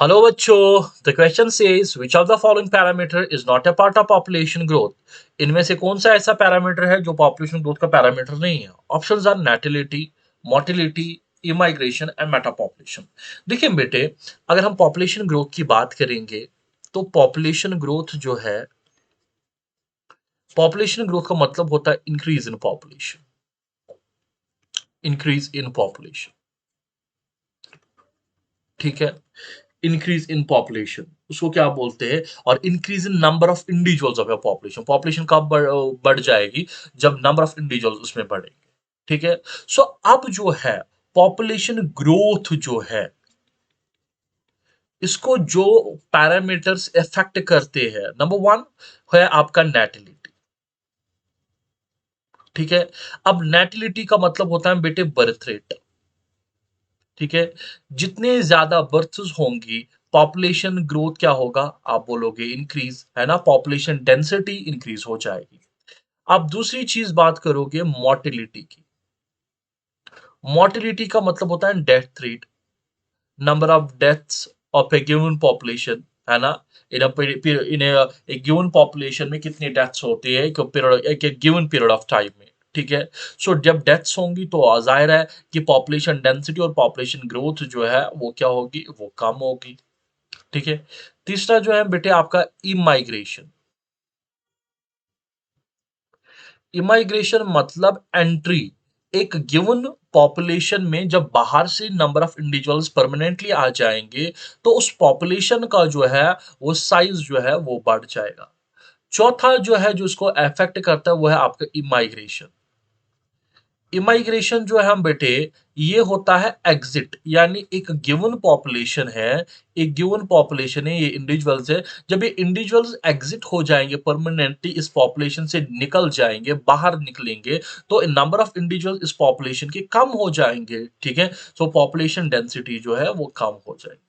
Hello बच्चों, the question says which of the following parameter is not a part of population growth. इनमें से कौन सा ऐसा पैरामीटर है जो पॉपुलेशन ग्रोथ का पैरामीटर नहीं है? Options are natality, mortality, immigration and meta population. देखिए बेटे, अगर हम पॉपुलेशन ग्रोथ की बात करेंगे तो पॉपुलेशन ग्रोथ का मतलब होता है increase in population. Increase in population, ठीक है। इंक्रीज इन पॉपुलेशन उसको क्या बोलते हैं? और increase in number of individuals of population, population कब बढ़ जाएगी? जब नंबर ऑफ इंडिविजुअल्स उसमें बढ़ेंगे, ठीक है। सो अब जो है पॉपुलेशन ग्रोथ जो है, इसको जो पैरामीटर्स इफेक्ट करते हैं, नंबर वन है आपका नेटिलिटी, ठीक है। अब नेटिलिटी का मतलब होता है बेटे बर्थ रेट, ठीक है। जितने ज्यादा बर्थ्स होंगी, पॉपुलेशन ग्रोथ क्या होगा? आप बोलोगे इंक्रीज, है ना, पॉपुलेशन डेंसिटी इंक्रीज हो जाएगी। आप दूसरी चीज बात करोगे मोर्टिलिटी की। मोर्टिलिटी का मतलब होता है death rate, number of deaths of A given population, है ना। इन ए गिवन पॉपुलेशन में कितनी डेथ्स होती है एक गिवन पीरियड ऑफ टाइम में, ठीक है। सो जब डेथ्स होंगी तो जाहिर है कि पॉपुलेशन डेंसिटी और पॉपुलेशन ग्रोथ जो है वो क्या होगी? वो कम होगी, ठीक है। तीसरा जो है बेटे आपका इमाइग्रेशन। इमाइग्रेशन मतलब एंट्री, एक गिवन पॉपुलेशन में जब बाहर से नंबर ऑफ इंडिविजुअल्स परमानेंटली आ जाएंगे तो उस पॉपुलेशन का जो है वो साइज जो है वो बढ़ जाएगा। चौथा जो है जो इसको अफेक्ट करता है वो है आपका इमाइग्रेशन। इमाइग्रेशन जो है हम बेटे, ये होता है एग्जिट, यानी एक गिवन पॉपुलेशन है, एक गिवन पॉपुलेशन है, ये इंडिविजुअल्स है। जब ये इंडिविजुअल्स एग्जिट हो जाएंगे, परमानेंटली इस पॉपुलेशन से निकल जाएंगे, बाहर निकलेंगे, तो नंबर ऑफ इंडिविजुअल इस पॉपुलेशन के कम हो जाएंगे, ठीक है। सो पॉपुलेशन डेंसिटी जो है वो कम हो जाएगी।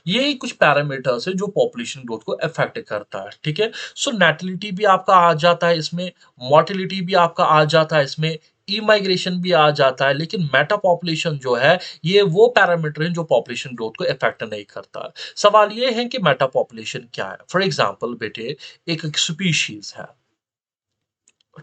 यही कुछ पैरामीटर्स है जो पॉपुलेशन ग्रोथ को अफेक्ट करता है, ठीक है। सो नेटिलिटी भी आपका आ जाता है इसमें, मोर्टिलिटी भी आपका आ जाता है इसमें, इमाइग्रेशन भी आ जाता है, लेकिन मेटा पॉपुलेशन जो है ये वो पैरामीटर है जो पॉपुलेशन ग्रोथ को इफेक्ट नहीं करता है। सवाल ये है कि मेटा पॉपुलेशन क्या है? फॉर एग्जांपल बेटे, एक स्पीशीज है,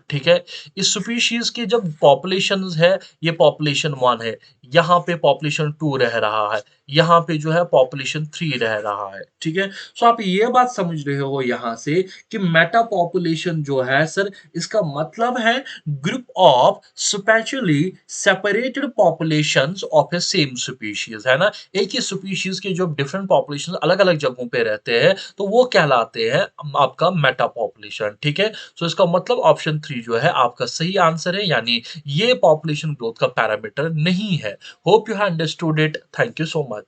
ठीक है। इस स्पीशीज की जब पॉपुलेशन है, ये पॉपुलेशन 1 है, यहाँ पे पॉपुलेशन 2 रह रहा है, यहाँ पे जो है पॉपुलेशन 3 रह रहा है, ठीक है। सो आप ये बात समझ रहे हो यहाँ से कि मेटा पॉपुलेशन जो है सर, इसका मतलब है group of specially separated populations of A same species, है ना। एक ही स्पीशीज के जो डिफरेंट पॉपुलेशन अलग अलग जगहों पे रहते हैं तो वो कहलाते हैं आपका मेटा पॉपुलेशन, ठीक है। सो इसका मतलब ऑप्शन 3 जो है आपका सही आंसर है, यानी ये पॉपुलेशन ग्रोथ का पैरामीटर नहीं है। Hope you have understood it. Thank you so much.